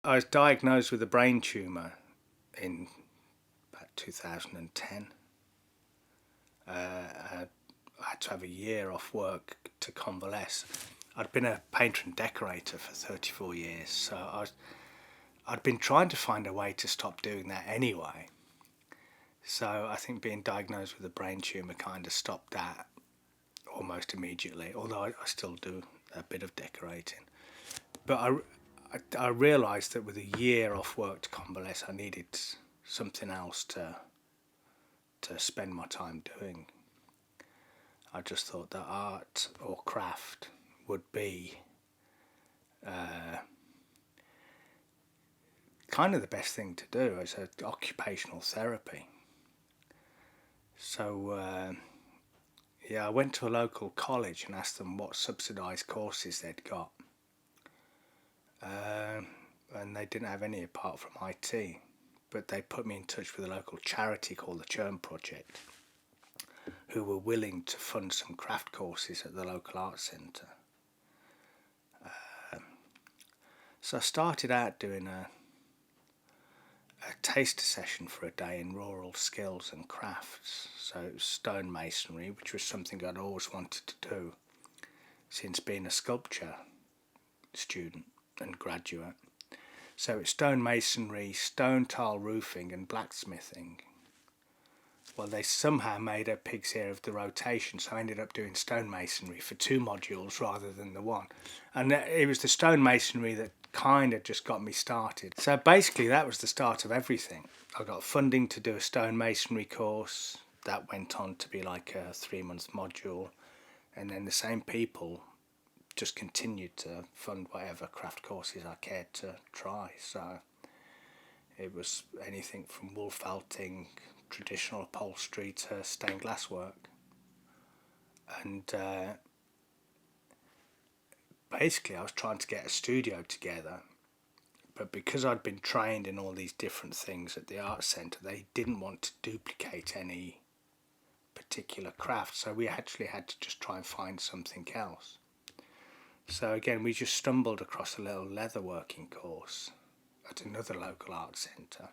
I was diagnosed with a brain tumour in about 2010. I had to have a year off work to convalesce. I'd been a painter and decorator for 34 years, so I'd been trying to find a way to stop doing that anyway. So I think being diagnosed with a brain tumour kind of stopped that almost immediately, although I still do a bit of decorating. But I realised that with a year off work to convalesce, I needed something else to spend my time doing. I just thought that art or craft would be kind of the best thing to do as an occupational therapy. So I went to a local college and asked them what subsidised courses they'd got. And they didn't have any apart from IT. But they put me in touch with a local charity called the Churn Project, who were willing to fund some craft courses at the local arts centre. So I started out doing a taster session for a day in rural skills and crafts. So it was stonemasonry, which was something I'd always wanted to do since being a sculpture student and graduate. So it's stonemasonry, stone tile roofing and blacksmithing. Well, they somehow made a pig's ear of the rotation, so I ended up doing stonemasonry for 2 modules rather than the one. And it was the stonemasonry that kind of just got me started. So basically that was the start of everything. I got funding to do a stonemasonry course. That went on to be like a 3-month module. And then the same people just continued to fund whatever craft courses I cared to try. So it was anything from wool felting, traditional upholstery to stained glass work. And basically I was trying to get a studio together, but because I'd been trained in all these different things at the art centre, they didn't want to duplicate any particular craft, so we actually had to just try and find something else. So again, we just stumbled across a little leatherworking course at another local art centre,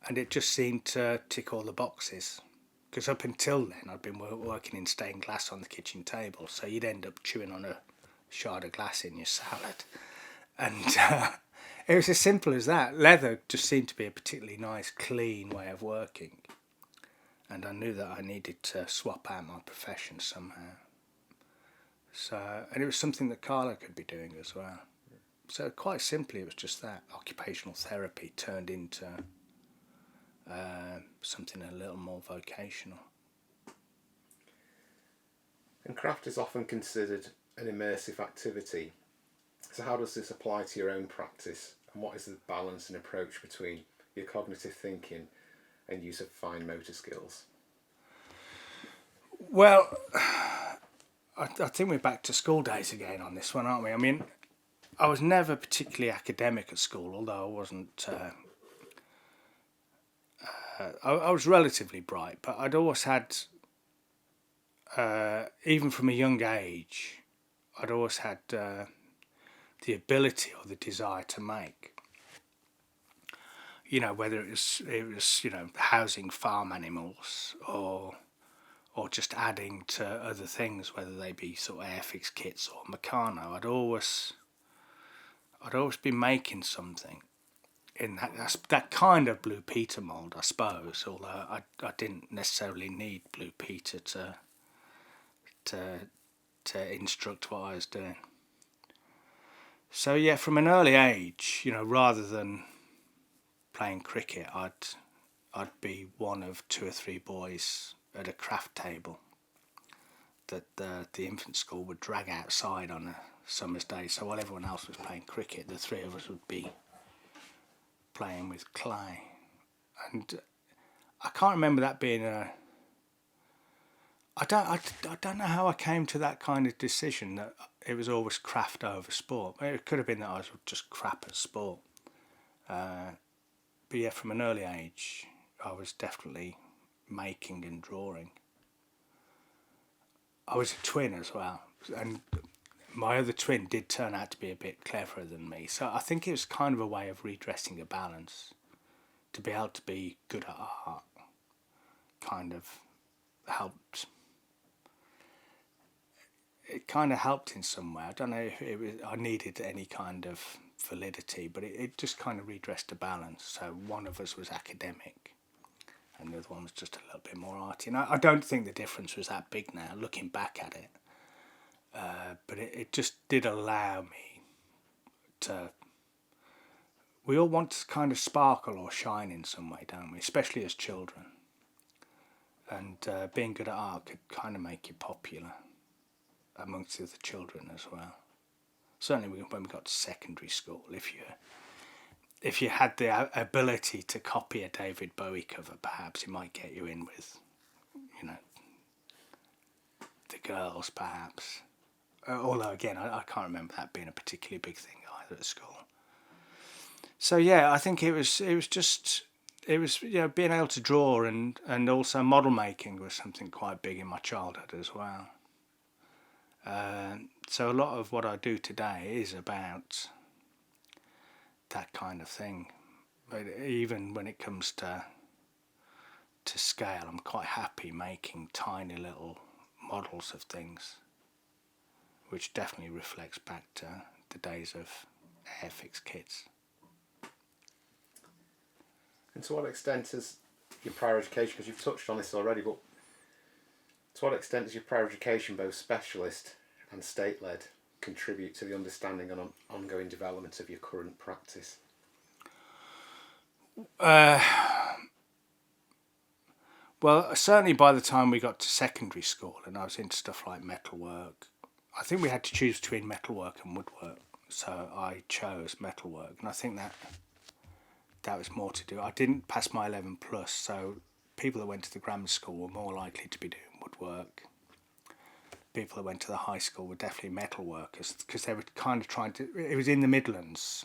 and it just seemed to tick all the boxes, because up until then I'd been working in stained glass on the kitchen table, so you'd end up chewing on a shard of glass in your salad, and it was as simple as that. Leather just seemed to be a particularly nice, clean way of working, and I knew that I needed to swap out my profession somehow. So, and it was something that Carla could be doing as well. So quite simply, it was just that occupational therapy turned into something a little more vocational. And craft is often considered an immersive activity. So how does this apply to your own practice, and what is the balance and approach between your cognitive thinking and use of fine motor skills? Well, I think we're back to school days again on this one, aren't we? I mean, I was never particularly academic at school, although I wasn't. I was relatively bright, but I'd always had, even from a young age, I'd always had the ability or the desire to make. You know, whether it was housing farm animals or just adding to other things, whether they be sort of Airfix kits or Meccano. I'd always be making something in that kind of Blue Peter mould, I suppose. Although I didn't necessarily need Blue Peter to instruct what I was doing. So yeah, from an early age, rather than playing cricket, I'd be one of 2 or 3 boys at a craft table that the infant school would drag outside on a summer's day. So while everyone else was playing cricket, the 3 of us would be playing with clay. And I can't remember that being I don't know how I came to that kind of decision that it was always craft over sport. It could have been that I was just crap at sport. But yeah, from an early age, I was definitely making and drawing. I was a twin as well, and my other twin did turn out to be a bit cleverer than me. So I think it was kind of a way of redressing a balance. To be able to be good at art kind of helped. It kind of helped in some way. I don't know if I needed any kind of validity, but it just kind of redressed a balance. So one of us was academic and the other one was just a little bit more arty. And I don't think the difference was that big now, looking back at it. But it just did allow me to... We all want to kind of sparkle or shine in some way, don't we? Especially as children. And being good at art could kind of make you popular amongst the other children as well. Certainly when we got to secondary school, if you had the ability to copy a David Bowie cover, perhaps it might get you in with, the girls, perhaps. Although again, I can't remember that being a particularly big thing either at school. So yeah, I think it was being able to draw and also model making was something quite big in my childhood as well. So a lot of what I do today is about that kind of thing. But even when it comes to scale, I'm quite happy making tiny little models of things, which definitely reflects back to the days of Airfix kits. And to what extent has your prior education, because you've touched on this already, but to what extent does your prior education, both specialist and state-led, contribute to the understanding and ongoing development of your current practice? Well, certainly by the time we got to secondary school and I was into stuff like metalwork, I think we had to choose between metalwork and woodwork. So I chose metalwork, and I think that was more to do. I didn't pass my 11 plus, so people that went to the grammar school were more likely to be doing woodwork. People that went to the high school were definitely metal workers because they were kind of trying to... It was in the Midlands,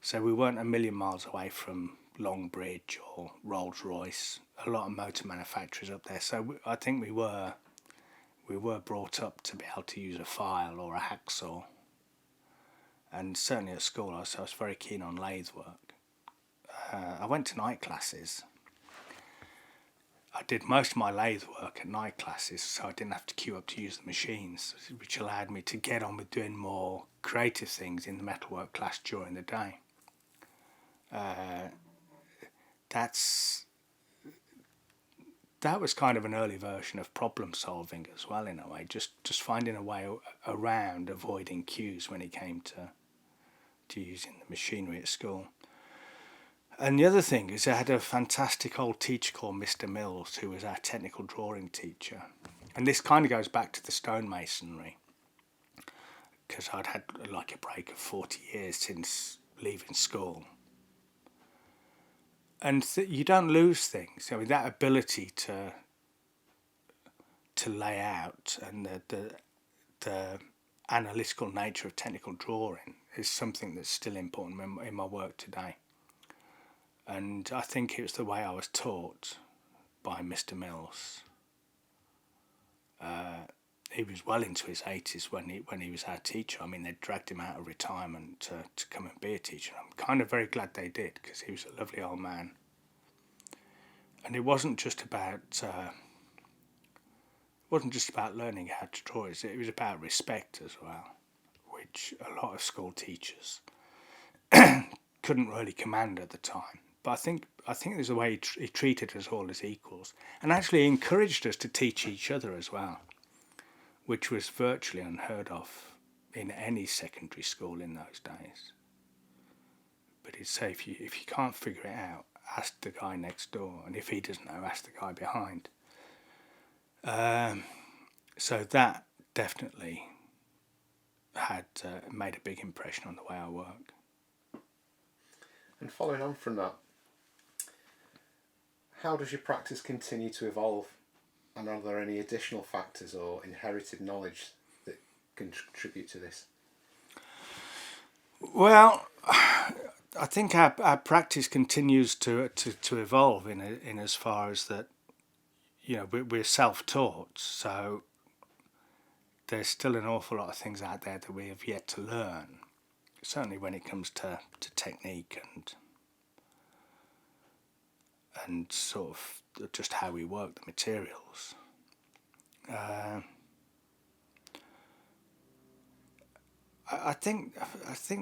so we weren't a million miles away from Longbridge or Rolls-Royce, a lot of motor manufacturers up there. So I think we were brought up to be able to use a file or a hacksaw. And certainly at school I was very keen on lathe work. I went to night classes. I did most of my lathe work at night classes, so I didn't have to queue up to use the machines, which allowed me to get on with doing more creative things in the metalwork class during the day. That was kind of an early version of problem solving as well, in a way, just finding a way around avoiding queues when it came to using the machinery at school. And the other thing is I had a fantastic old teacher called Mr. Mills, who was our technical drawing teacher. And this kind of goes back to the stonemasonry, because I'd had like a break of 40 years since leaving school. And you don't lose things. I mean, that ability to lay out and the analytical nature of technical drawing is something that's still important in my work today. And I think it was the way I was taught by Mr. Mills. He was well into his 80s when he was our teacher. I mean, they dragged him out of retirement to come and be a teacher. I'm kind of very glad they did, because he was a lovely old man. And it wasn't just about learning how to draw. It was about respect as well, which a lot of school teachers couldn't really command at the time. But I think there's a way he treated us all as equals, and actually encouraged us to teach each other as well, which was virtually unheard of in any secondary school in those days. But he'd say, if you can't figure it out, ask the guy next door, and if he doesn't know, ask the guy behind. So that definitely had made a big impression on the way I work. And following on from that, how does your practice continue to evolve? And are there any additional factors or inherited knowledge that contribute to this? Well, I think our practice continues to evolve in as far as that, we're self-taught, so there's still an awful lot of things out there that we have yet to learn. Certainly when it comes to technique and sort of just how we work the materials. I think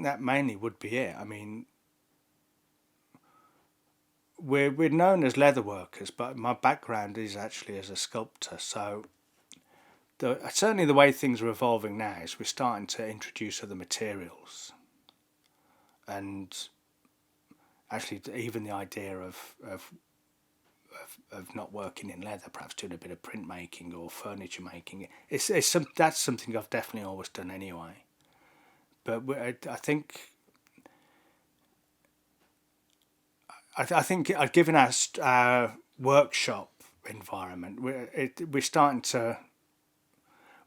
that mainly would be it. I mean, we're known as leather workers, but my background is actually as a sculptor. So certainly the way things are evolving now is we're starting to introduce other materials, and actually even the idea of not working in leather, perhaps doing a bit of printmaking or furniture making. That's something I've definitely always done anyway. But I think given our workshop environment, we're starting to.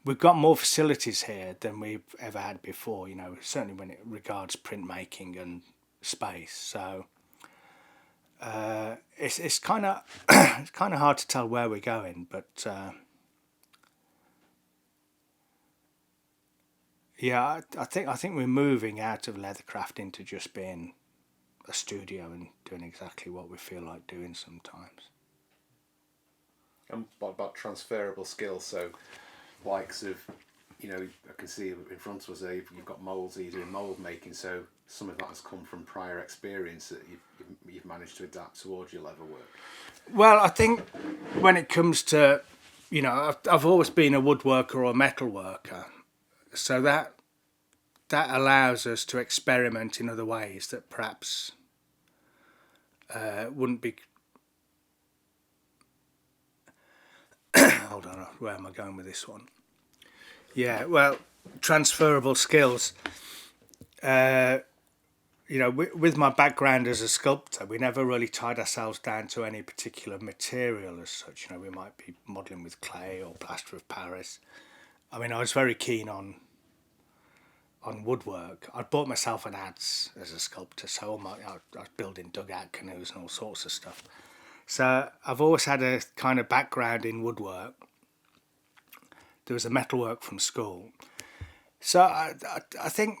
We've got more facilities here than we've ever had before. You know, certainly when it regards printmaking and space. So it's kind of it's kind of hard to tell where we're going, but. Yeah, I think we're moving out of leathercraft into just being a studio and doing exactly what we feel like doing sometimes. And what about transferable skills? So, likes of, I can see in front of us there you've got moulds, you're doing mould making, so some of that has come from prior experience that you've managed to adapt towards your leather work. Well, I think when it comes to, I've always been a woodworker or a metal worker. So that allows us to experiment in other ways that perhaps wouldn't be. Hold on, where am I going with this one? Yeah, well, transferable skills. With my background as a sculptor, we never really tied ourselves down to any particular material as such. We might be modelling with clay or plaster of Paris. I mean, I was very keen on woodwork. I bought myself an adze as a sculptor, so I was building dugout canoes and all sorts of stuff. So I've always had a kind of background in woodwork. There was a metalwork from school. So I think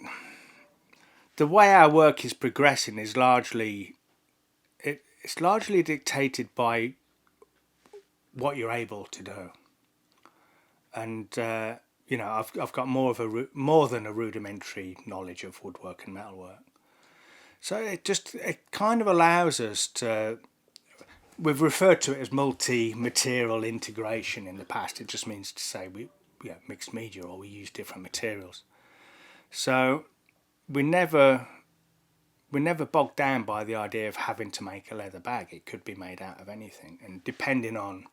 the way our work is progressing is largely dictated by what you're able to do, and I've got more than a rudimentary knowledge of woodwork and metalwork. So it kind of allows us to. We've referred to it as multi-material integration in the past. It just means to say we mixed media, or we use different materials. So we're never bogged down by the idea of having to make a leather bag. It could be made out of anything, and depending on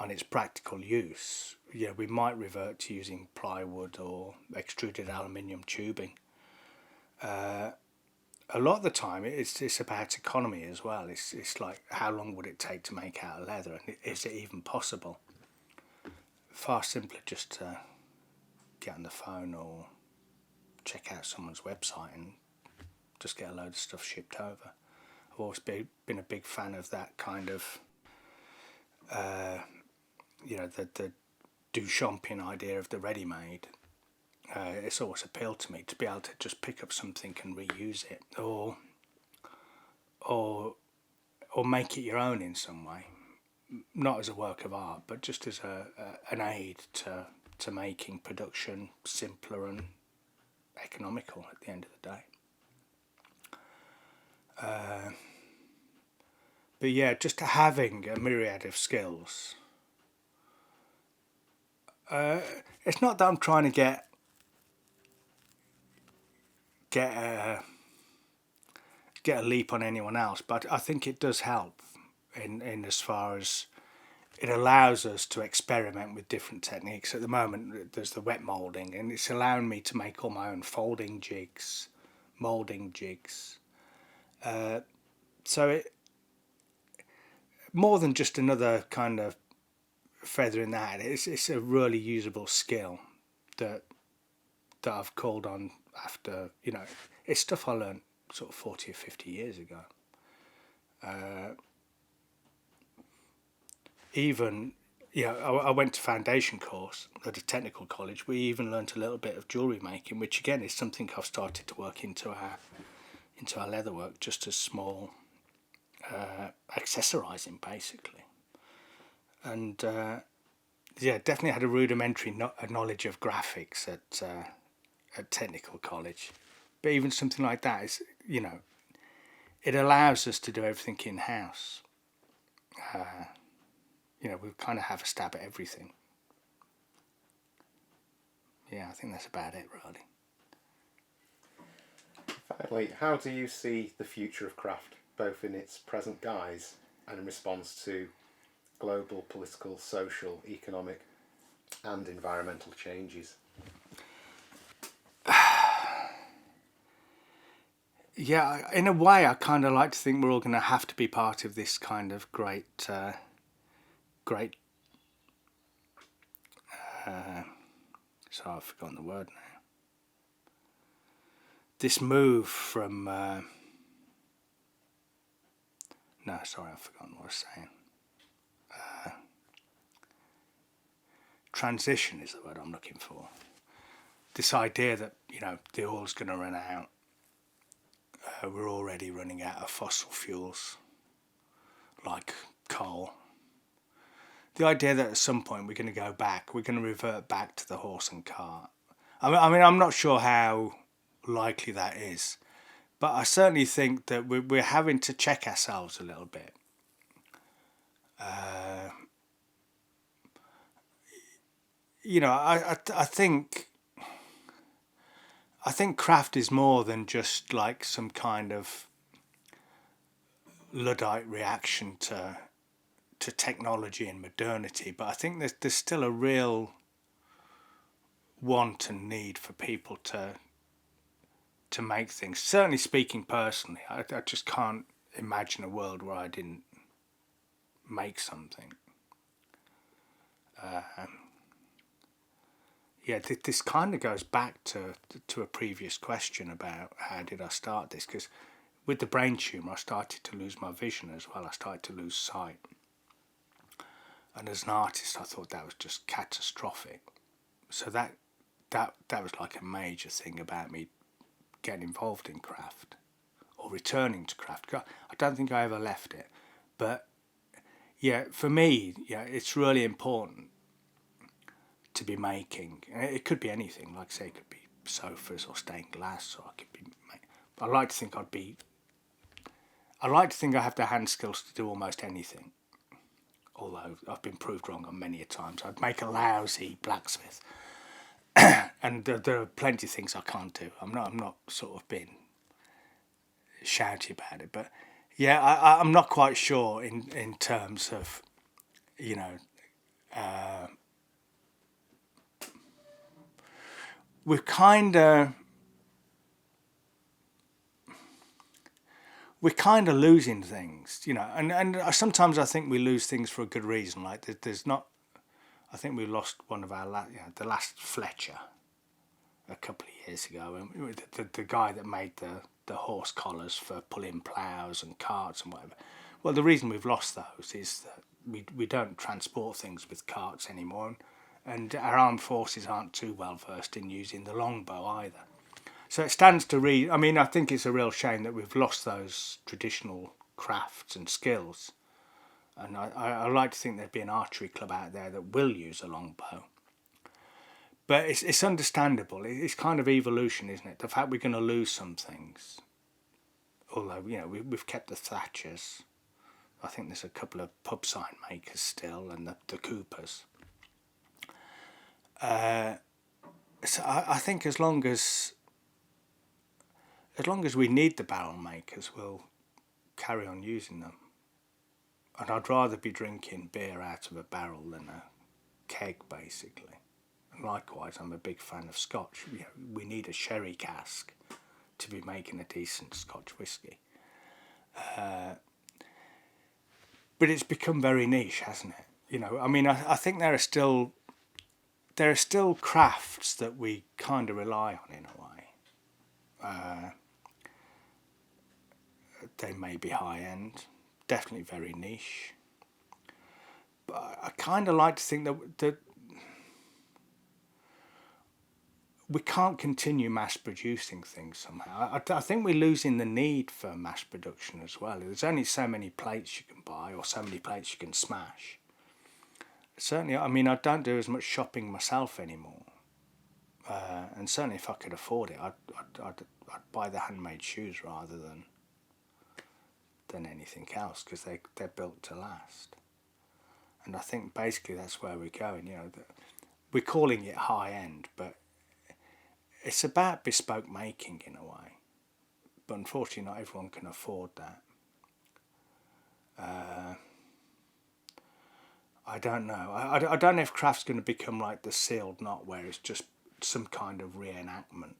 its practical use, we might revert to using plywood or extruded aluminium tubing. A lot of the time, it's about economy as well. It's like, how long would it take to make out of leather, and is it even possible? Far simpler just to get on the phone or check out someone's website and just get a load of stuff shipped over. I've always been a big fan of that kind of, the Duchampian idea of the ready-made. It's always appealed to me to be able to just pick up something and reuse it, or make it your own in some way, not as a work of art, but just as an aid to making production simpler and economical at the end of the day. But yeah, just having a myriad of skills. It's not that I'm trying to get a leap on anyone else, but I think it does help in as far as it allows us to experiment with different techniques. At the moment, there's the wet moulding, and it's allowing me to make all my own folding jigs, moulding jigs. So it more than just another kind of feather in the hat. It's a really usable skill that I've called on after, it's stuff I learned sort of 40 or 50 years ago. Even, I went to foundation course at a technical college. We even learnt a little bit of jewellery making, which again is something I've started to work into our leatherwork, just as small accessorising basically. And definitely had a rudimentary knowledge of graphics at technical college. But even something like that is, it allows us to do everything in house. We kind of have a stab at everything. Yeah, I think that's about it, really. Finally, how do you see the future of craft, both in its present guise and in response to global, political, social, economic, and environmental changes? Yeah, in a way, I kind of like to think we're all going to have to be part of this kind of great. So I've forgotten the word now. This move from. No, sorry, I've forgotten what I was saying. Transition is the word I'm looking for. This idea that the oil's going to run out. We're already running out of fossil fuels, like coal. The idea that at some point we're going to go back, we're going to revert back to the horse and cart. I mean, I'm not sure how likely that is, but I certainly think that we're having to check ourselves a little bit. I think craft is more than just like some kind of Luddite reaction to technology and modernity, but I think there's still a real want and need for people to make things. Certainly speaking personally, I just can't imagine a world where I didn't make something. This kind of goes back to a previous question about how did I start this, because with the brain tumour I started to lose my vision as well. I started to lose sight, and as an artist I thought that was just catastrophic. So that was like a major thing about me getting involved in craft or returning to craft. I don't think I ever left it, but for me, it's really important to be making. It could be anything, like I say, it could be sofas or stained glass, or I could be. I like to think I have the hand skills to do almost anything. Although I've been proved wrong on many a times. I'd make a lousy blacksmith, and there are plenty of things I can't do. I'm not sort of being shouty about it, but I'm not quite sure in terms of we're kind of losing things, and sometimes I think we lose things for a good reason. Like there's not. I think we lost one of our the last Fletcher a couple of years ago, and the guy that made the horse collars for pulling ploughs and carts and whatever. Well, the reason we've lost those is that we don't transport things with carts anymore, and our armed forces aren't too well versed in using the longbow either. So it stands to reason. I mean, I think it's a real shame that we've lost those traditional crafts and skills. And I like to think there'd be an archery club out there that will use a longbow. But it's understandable. It's kind of evolution, isn't it? The fact we're going to lose some things. Although, we've kept the Thatchers. I think there's a couple of pub sign makers still, and the Coopers. So I think as long as we need the barrel makers, we'll carry on using them. And I'd rather be drinking beer out of a barrel than a keg, basically. And likewise, I'm a big fan of Scotch. We need a sherry cask to be making a decent Scotch whisky. But it's become very niche, hasn't it? I mean, I think there are still crafts that we kind of rely on in a way. They may be high end, definitely very niche. I kind of like to think that we can't continue mass producing things somehow. I think we're losing the need for mass production as well. There's only so many plates you can buy or so many plates you can smash. Certainly, I mean, I don't do as much shopping myself anymore. And certainly if I could afford it, I'd buy the handmade shoes rather than anything else, because they're built to last. And I think basically that's where we're going. We're calling it high end, but it's about bespoke making in a way. But unfortunately, not everyone can afford that. I don't know. I don't know if craft's going to become like the sealed knot, where it's just some kind of reenactment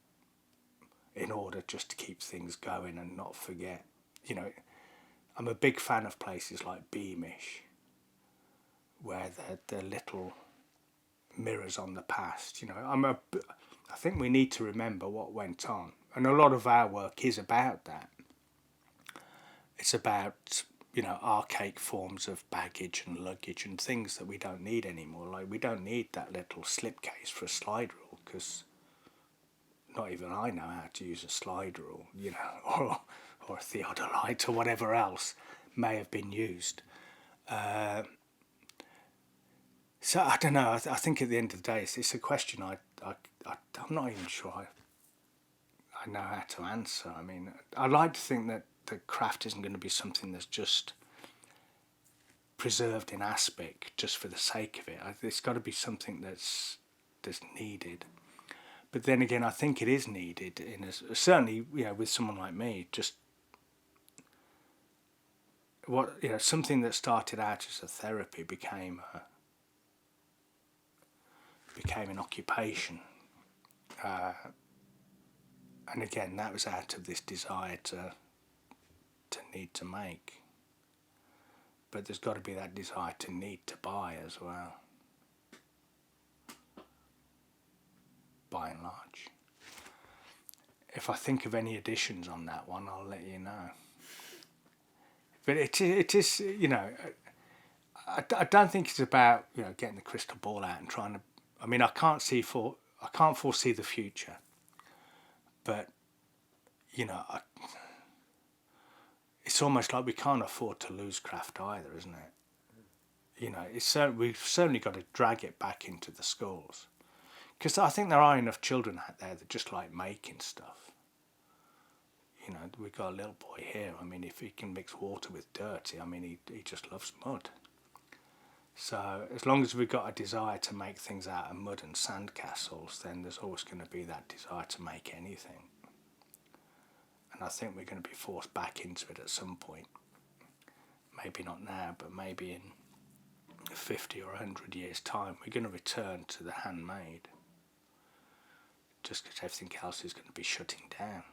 in order just to keep things going and not forget. I'm a big fan of places like Beamish, where they're little mirrors on the past. I think we need to remember what went on, and a lot of our work is about that. It's about archaic forms of baggage and luggage and things that we don't need anymore. Like, we don't need that little slipcase for a slide rule, because not even I know how to use a slide rule, or a theodolite or whatever else may have been used. So I don't know. I think at the end of the day, it's a question I'm not even sure I know how to answer. I mean, I like to think that the craft isn't going to be something that's just preserved in aspic just for the sake of it. It's got to be something that's needed. But then again, I think it is needed certainly with someone like me. Just something that started out as a therapy became an occupation. And again, that was out of this desire to need to make. But there's got to be that desire to need to buy as well, by and large. If I think of any additions on that one, I'll let you know. But it is, I don't think it's about getting the crystal ball out and trying to. I mean, I can't foresee the future, but it's almost like we can't afford to lose craft either, isn't it? We've certainly got to drag it back into the schools, because I think there are enough children out there that just like making stuff. We've got a little boy here. I mean, if he can mix water with dirt, I mean, he just loves mud. So as long as we've got a desire to make things out of mud and sandcastles, then there's always going to be that desire to make anything. And I think we're going to be forced back into it at some point. Maybe not now, but maybe in 50 or 100 years' time, we're going to return to the handmade. Just because everything else is going to be shutting down.